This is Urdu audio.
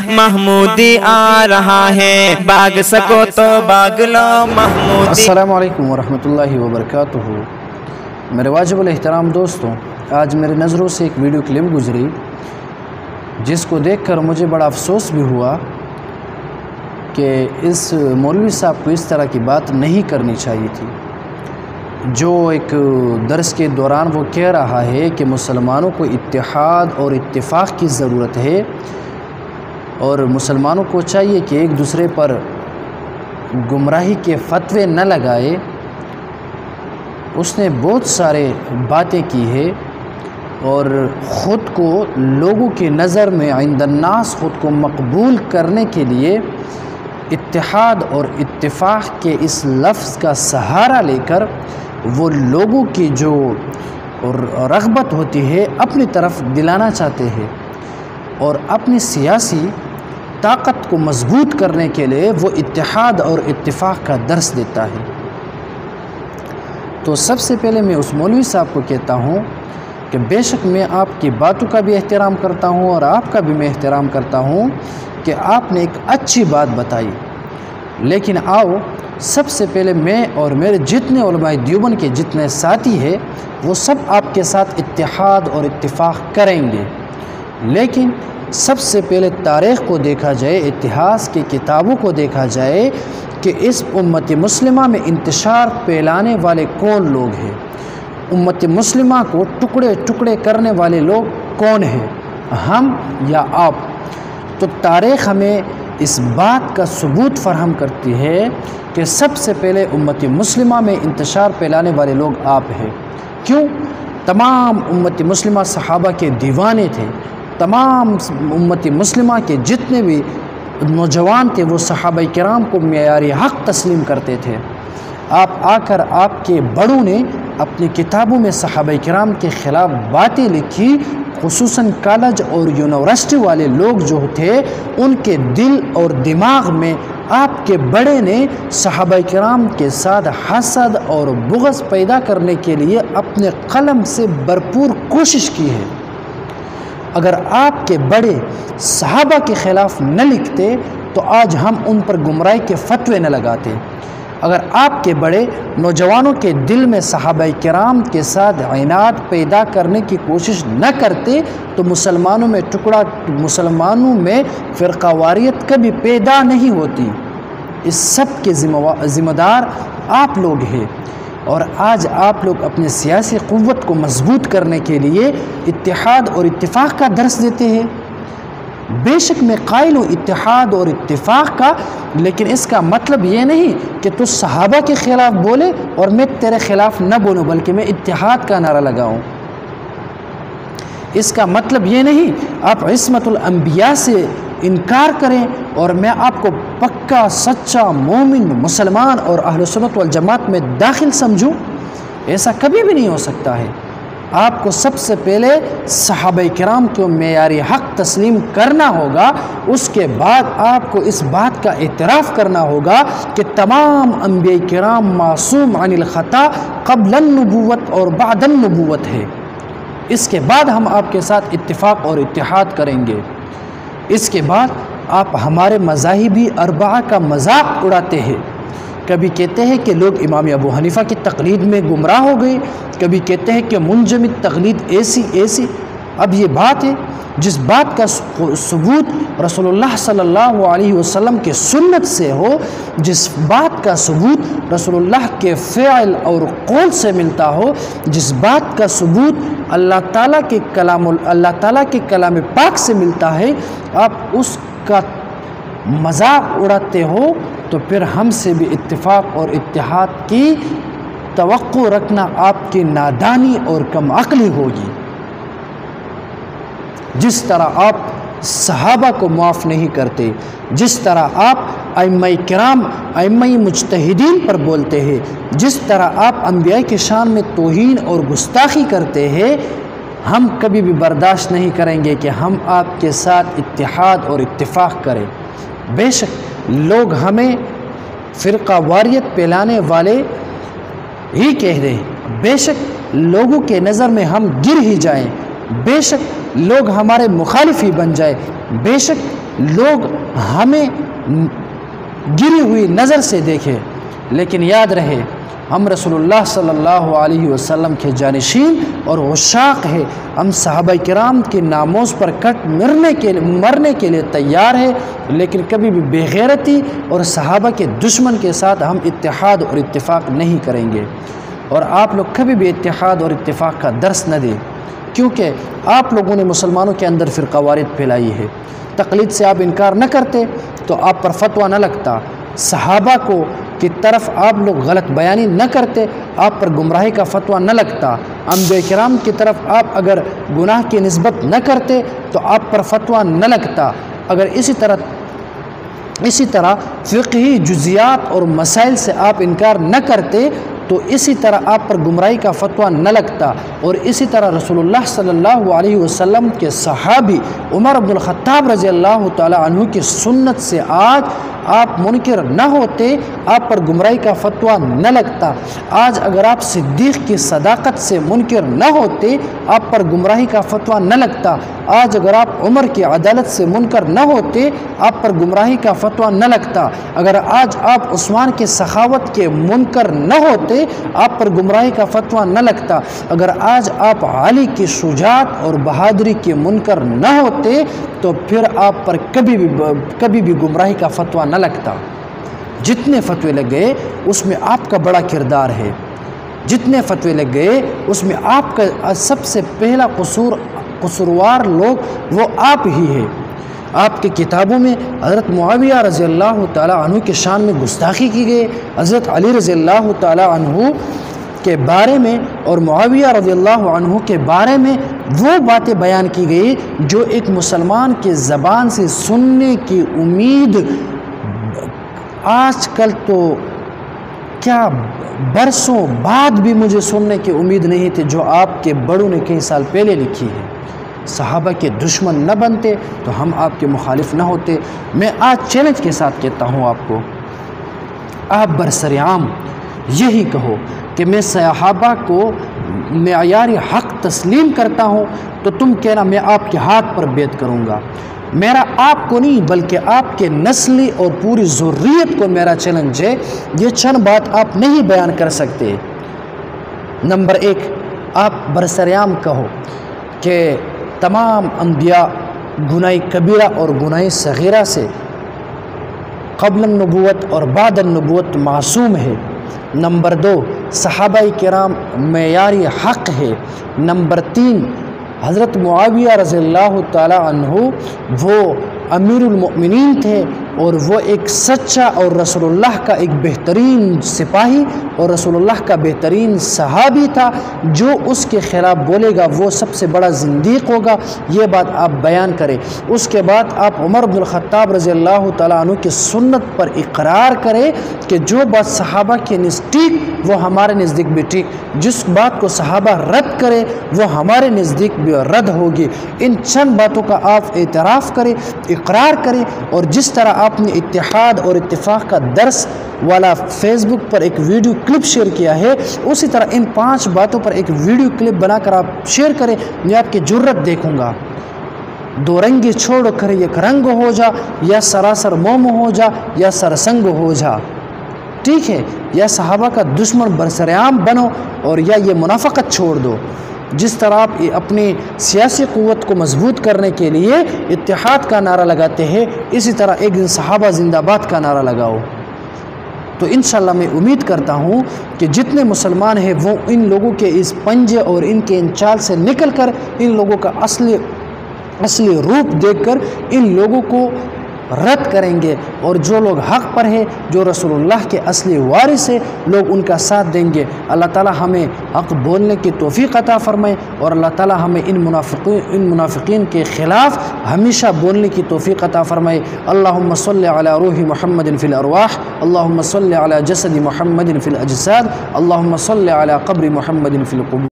محمودی آ رہا ہے، باغ سکو تو باغ لو محمودی۔ السلام علیکم ورحمۃ اللہ وبرکاتہ۔ میرے واجب الاحترام دوستوں، آج میری نظروں سے ایک ویڈیو کلپ گزری جس کو دیکھ کر مجھے بڑا افسوس بھی ہوا کہ اس مولوی صاحب کو اس طرح کی بات نہیں کرنی چاہیے تھی۔ جو ایک درس کے دوران وہ کہہ رہا ہے کہ مسلمانوں کو اتحاد اور اتفاق کی ضرورت ہے اور مسلمانوں کو چاہیے کہ ایک دوسرے پر گمراہی کے فتوے نہ لگائے، اس نے بہت سارے باتیں کی ہے اور خود کو لوگوں کی نظر میں عند الناس خود کو مقبول کرنے کے لیے اتحاد اور اتفاق کے اس لفظ کا سہارا لے کر وہ لوگوں کی جو رغبت ہوتی ہے اپنی طرف دلانا چاہتے ہیں اور اپنی سیاسی طاقت کو مضبوط کرنے کے لیے وہ اتحاد اور اتفاق کا درس دیتا ہے۔ تو سب سے پہلے میں اس مولوی صاحب کو کہتا ہوں کہ بے شک میں آپ کی باتوں کا بھی احترام کرتا ہوں اور آپ کا بھی میں احترام کرتا ہوں کہ آپ نے ایک اچھی بات بتائی، لیکن آؤ سب سے پہلے میں اور میرے جتنے علماء دیوبند کے جتنے ساتھی ہیں وہ سب آپ کے ساتھ اتحاد اور اتفاق کریں گے، لیکن سب سے پہلے تاریخ کو دیکھا جائے، اتہاس کی کتابوں کو دیکھا جائے کہ اس امت مسلمہ میں انتشار پھیلانے والے کون لوگ ہیں، امت مسلمہ کو ٹکڑے ٹکڑے کرنے والے لوگ کون ہیں، ہم یا آپ؟ تو تاریخ ہمیں اس بات کا ثبوت فراہم کرتی ہے کہ سب سے پہلے امت مسلمہ میں انتشار پھیلانے والے لوگ آپ ہیں۔ کیوں؟ تمام امت مسلمہ صحابہ کے دیوانے تھے، تمام امت مسلمہ کے جتنے بھی نوجوان تھے وہ صحابہ کرام کو معیار حق تسلیم کرتے تھے۔ آپ آ کر آپ کے بڑوں نے اپنی کتابوں میں صحابہ کرام کے خلاف باتیں لکھی، خصوصاً کالج اور یونیورسٹی والے لوگ جو تھے ان کے دل اور دماغ میں آپ کے بڑے نے صحابہ کرام کے ساتھ حسد اور بغض پیدا کرنے کے لیے اپنے قلم سے بھرپور کوشش کی ہے۔ اگر آپ کے بڑے صحابہ کے خلاف نہ لکھتے تو آج ہم ان پر گمراہی کے فتوے نہ لگاتے۔ اگر آپ کے بڑے نوجوانوں کے دل میں صحابہ کرام کے ساتھ عناد پیدا کرنے کی کوشش نہ کرتے تو مسلمانوں میں فرقہ واریت کبھی پیدا نہیں ہوتی۔ اس سب کے ذمہ دار آپ لوگ ہیں اور آج آپ لوگ اپنے سیاسی قوت کو مضبوط کرنے کے لیے اتحاد اور اتفاق کا درس دیتے ہیں۔ بے شک میں قائل ہوں اتحاد اور اتفاق کا، لیکن اس کا مطلب یہ نہیں کہ تو صحابہ کے خلاف بولے اور میں تیرے خلاف نہ بولوں، بلکہ میں اتحاد کا نعرہ لگاؤں۔ اس کا مطلب یہ نہیں آپ عصمت الانبیاء سے انکار کریں اور میں آپ کو پکا سچا مومن مسلمان اور اہل سنت والجماعت میں داخل سمجھوں، ایسا کبھی بھی نہیں ہو سکتا ہے۔ آپ کو سب سے پہلے صحابہ کرام کو معیار حق تسلیم کرنا ہوگا، اس کے بعد آپ کو اس بات کا اعتراف کرنا ہوگا کہ تمام انبیاء کرام معصوم عن الخطا قبل النبوت اور بعد النبوت ہے۔ اس کے بعد ہم آپ کے ساتھ اتفاق اور اتحاد کریں گے۔ اس کے بعد آپ ہمارے مذاہبی اربعہ کا مذاق اڑاتے ہیں، کبھی کہتے ہیں کہ لوگ امام ابو حنیفہ کی تقلید میں گمراہ ہو گئے، کبھی کہتے ہیں کہ منجمد تقلید ایسی۔ اب یہ بات ہے جس بات کا ثبوت رسول اللہ صلی اللہ علیہ وسلم کے سنت سے ہو، جس بات کا ثبوت رسول اللہ کے فعل اور قول سے ملتا ہو، جس بات کا ثبوت اللہ تعالیٰ کے کلام پاک سے ملتا ہے، آپ اس کا مذاق اڑاتے ہو تو پھر ہم سے بھی اتفاق اور اتحاد کی توقع رکھنا آپ کی نادانی اور کم عقلی ہوگی۔ جس طرح آپ صحابہ کو معاف نہیں کرتے، جس طرح آپ ائمہ کرام ائمہ مجتہدین پر بولتے ہیں، جس طرح آپ انبیاء کی شان میں توہین اور گستاخی کرتے ہیں، ہم کبھی بھی برداشت نہیں کریں گے کہ ہم آپ کے ساتھ اتحاد اور اتفاق کریں۔ بے شک لوگ ہمیں فرقہ واریت پھیلانے والے ہی کہہ رہے ہیں، بے شک لوگوں کے نظر میں ہم گر ہی جائیں، بے شک لوگ ہمارے مخالف ہی بن جائے، بے شک لوگ ہمیں گری ہوئی نظر سے دیکھیں، لیکن یاد رہے ہم رسول اللہ صلی اللہ علیہ وسلم کے جانشین اور عشاق ہیں۔ ہم صحابہ کرام کے ناموز پر مرنے کے لیے تیار ہیں، لیکن کبھی بھی بے غیرتی اور صحابہ کے دشمن کے ساتھ ہم اتحاد اور اتفاق نہیں کریں گے۔ اور آپ لوگ کبھی بھی اتحاد اور اتفاق کا درس نہ دیں، کیونکہ آپ لوگوں نے مسلمانوں کے اندر فرقہ واریت پھیلائی ہے۔ تقلید سے آپ انکار نہ کرتے تو آپ پر فتویٰ نہ لگتا، صحابہ کو کی طرف آپ لوگ غلط بیانی نہ کرتے، آپ پر گمراہی کا فتویٰ نہ لگتا، انبیاء کرام کی طرف آپ اگر گناہ کی نسبت نہ کرتے تو آپ پر فتویٰ نہ لگتا، اگر اسی طرح فقہی جزیات اور مسائل سے آپ انکار نہ کرتے تو اسی طرح آپ پر گمراہی کا فتویٰ نہ لگتا، اور اسی طرح رسول اللہ صلی اللہ علیہ وسلم کے صحابی عمر بن الخطاب رضی اللہ تعالی عنہ کی سنت سے آج آپ منکر نہ ہوتے، آپ پر گمراہی کا فتویٰ نہ لگتا۔ آج اگر آپ صدیق کی صداقت سے منکر نہ ہوتے، آپ پر گمراہی کا فتویٰ نہ لگتا۔ آج اگر آپ عمر کی عدالت سے منکر نہ ہوتے، آپ پر گمراہی کا فتویٰ نہ لگتا۔ اگر آج آپ عثمان کے سخاوت کے منکر نہ ہوتے، آپ پر گمراہی کا فتویٰ نہ لگتا۔ اگر آج آپ علی کی شجاعت اور بہادری کے منکر نہ ہوتے تو پھر آپ پر کبھی بھی گمراہی کا فتویٰ نہ لگتا۔ جتنے فتوے لگ گئے اس میں آپ کا بڑا کردار ہے، جتنے فتوے لگ گئے اس میں آپ کا سب سے پہلا قصوروار لوگ وہ آپ ہی ہے۔ آپ کی کتابوں میں حضرت معاویہ رضی اللہ تعالیٰ عنہ کے شان میں گستاخی کی گئی، حضرت علی رضی اللہ تعالیٰ عنہ کے بارے میں اور معاویہ رضی اللہ عنہ کے بارے میں وہ باتیں بیان کی گئی جو ایک مسلمان کے زبان سے سننے کی امید آج کل تو کیا برسوں بعد بھی مجھے سننے کی امید نہیں تھی، جو آپ کے بڑوں نے کئی سال پہلے لکھی ہے۔ صحابہ کے دشمن نہ بنتے تو ہم آپ کے مخالف نہ ہوتے۔ میں آج چیلنج کے ساتھ کہتا ہوں آپ کو، آپ برسرعام یہی کہو کہ میں صحابہ کو معیار حق تسلیم کرتا ہوں، تو تم کہنا میں آپ کے ہاتھ پر بیعت کروں گا۔ میرا آپ کو نہیں بلکہ آپ کے نسلی اور پوری ذریت کو میرا چیلنج ہے، یہ چند بات آپ نہیں بیان کر سکتے۔ نمبر 1، آپ برسرعام کہو کہ تمام انبیاء گناہ کبیرہ اور گناہ صغیرہ سے قبل النبوت اور بعد النبوت معصوم ہے۔ نمبر 2، صحابہ کرام معیاری حق ہے۔ نمبر 3، حضرت معاویہ رضی اللہ تعالی عنہ وہ امیر المؤمنین تھے اور وہ ایک سچا اور رسول اللہ کا ایک بہترین سپاہی اور رسول اللہ کا بہترین صحابی تھا، جو اس کے خلاف بولے گا وہ سب سے بڑا زندیق ہوگا، یہ بات آپ بیان کریں۔ اس کے بعد آپ عمر بن الخطاب رضی اللہ تعالیٰ عنہ کی سنت پر اقرار کریں کہ جو بات صحابہ کے نزدیک وہ ہمارے نزدیک بھی ٹھیک، جس بات کو صحابہ رد کرے وہ ہمارے نزدیک بھی رد ہوگی۔ ان چند باتوں کا آپ اعتراف کریں، اقرار کریں، اور جس طرح آپ نے اتحاد اور اتفاق کا درس والا فیس بک پر ایک ویڈیو کلپ شیئر کیا ہے، اسی طرح ان 5 باتوں پر ایک ویڈیو کلپ بنا کر آپ شیئر کریں۔ میں آپ کی جرت دیکھوں گا۔ دو رنگی چھوڑ کر ایک رنگ ہو جا، یا سراسر موم ہو جا یا سرسنگ ہو جا، ٹھیک ہے؟ یا صحابہ کا دشمن برسرعام بنو اور یا یہ منافقت چھوڑ دو۔ جس طرح آپ اپنی سیاسی قوت کو مضبوط کرنے کے لیے اتحاد کا نعرہ لگاتے ہیں، اسی طرح ایک دن صحابہ زندہ باد کا نعرہ لگاؤ۔ تو انشاءاللہ میں امید کرتا ہوں کہ جتنے مسلمان ہیں وہ ان لوگوں کے اس پنجے اور ان کے ان چال سے نکل کر ان لوگوں کا اصلی روپ دیکھ کر ان لوگوں کو رد کریں گے، اور جو لوگ حق پر ہیں، جو رسول اللہ کے اصلی وارث ہیں، لوگ ان کا ساتھ دیں گے۔ اللہ تعالی ہمیں حق بولنے کی توفیق عطا فرمائے، اور اللہ تعالی ہمیں ان منافقین کے خلاف ہمیشہ بولنے کی توفیق عطا فرمائے۔ اللہم صلی علی روح محمد فی الارواح، اللہم صلی علی جسد محمد فی الاجساد، اللہم صلی علی قبر محمد فی القبور۔